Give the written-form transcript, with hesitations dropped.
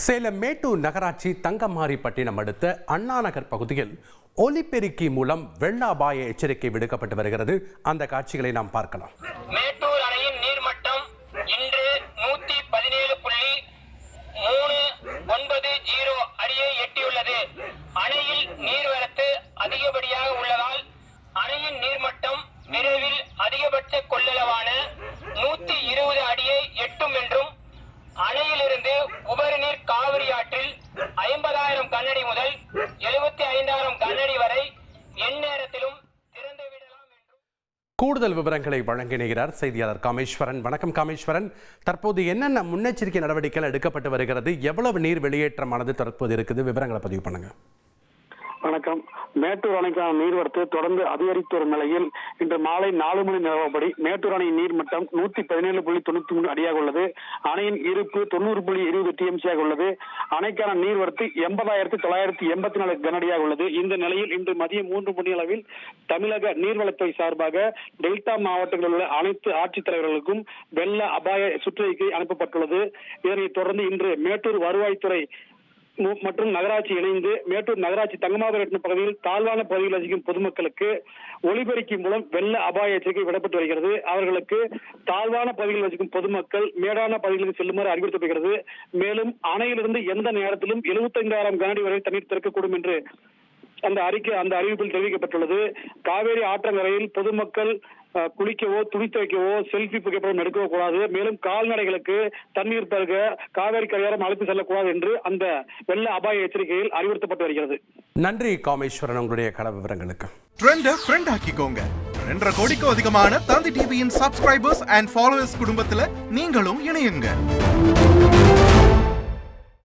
சேலம் மேட்டூர் நகராட்சி தங்கமாரிப்பட்டினம் அடுத்த அண்ணா நகர் பகுதியில் ஒலிபெருக்கி மூலம் வெள்ள அபாய எச்சரிக்கை விடுக்கப்பட்டு வருகிறது. அந்த காட்சிகளை நாம் பார்க்கலாம். மேட்டூர் அணையின் நீர்மட்டம் இன்று 117.390 அடியை எட்டியுள்ளது. அணையில் நீர்வரத்து அதிகப்படியாக உள்ளதால் அணையின் நீர்மட்டம் விரைவில் அதிகபட்ச கொள்ளளவான 120 அடியை எட்டும் என்றும் அணையிலிருந்து உபரி நீர் காவிரி ஆற்றில் 50,000 கனஅடி முதல் 75,000 கனஅடி வரை எந்நேரத்திலும் திறந்து விடலாம் என்றும் கூடுதல் விவரங்களை வழங்கினார் செய்தியாளர் காமேஸ்வரன். வணக்கம் காமேஸ்வரன், தற்போது என்னென்ன முன்னெச்சரிக்கை நடவடிக்கைகள் எடுக்கப்பட்டு வருகிறது? எவ்வளவு நீர் வெளியேற்றமானது தற்போது இருக்குது? விவரங்களை பதிவு பண்ணுங்க. வணக்கம். மேட்டூர் அணைக்கான நீர்வரத்து தொடர்ந்து அதிகரித்து வரும் நிலையில் இன்று மாலை 4 மணி நிலவரப்படி மேட்டூர் அணையின் நீர்மட்டம் 117.93 அடியாக உள்ளது. அணையின் இருப்பு 90.20 டிஎம்சியாக உள்ளது. அணைக்கான நீர்வரத்து 80,984 கனஅடியாக உள்ளது. இந்த நிலையில் இன்று மதியம் 3 மணி அளவில் தமிழக நீர்வளத்துறை சார்பாக டெல்டா மாவட்டங்களில் உள்ள அனைத்து ஆட்சித்தலைவர்களுக்கும் வெள்ள அபாய சுற்றறிக்கை அனுப்பப்பட்டுள்ளது. இதனைத் தொடர்ந்து இன்று மேட்டூர் வருவாய்த்துறை மற்றும் நகராட்சி இணைந்து மேட்டூர் நகராட்சி தங்கமாரிப்பட்டினம் பகுதியில் தாழ்வான பகுதியில் வசிக்கும் பொதுமக்களுக்கு ஒலிபெருக்கி மூலம் வெள்ள அபாய எச்சரிக்கை விடப்பட்டு வருகிறது. அவர்களுக்கு தாழ்வான பகுதியில் வசிக்கும் பொதுமக்கள் மேடான பகுதிகளுக்கு செல்லுமாறு அறிவுறுத்தப்படுகிறது. மேலும் அணையிலிருந்து எந்த நேரத்திலும் 75,000 கனஅடி வரை தண்ணீர் திறக்கக்கூடும் என்று அந்த அறிவிப்பில் தெரிவிக்கப்பட்டுள்ளது. காவேரி ஆற்றங்கரையில் பொதுமக்கள் குளிக்கவோ, துணி துவைக்கவோ, செல்ஃபி புகைப்படம் எடுக்கவோ கூடாது. மேலும் கால்நடைகளுக்கு தண்ணீர் பருக காவேரி கரையோரம் அழைத்து செல்லக்கூடாது என்று அந்த வெள்ள அபாய எச்சரிக்கையில் அறிவுறுத்தப்பட்டு வருகிறது. நன்றி காமேஸ்வரன், உங்களுடைய கள விவரங்களுக்கு. ஃப்ரெண்ட் ஆக்கிக்கோங்க. 2.5 கோடிக்கும் அதிகமான தந்தி டிவியின் சப்ஸ்கிரைபர்ஸ் அண்ட் ஃபாலோவர்ஸ் குடும்பத்துல நீங்களும் இணையுங்க.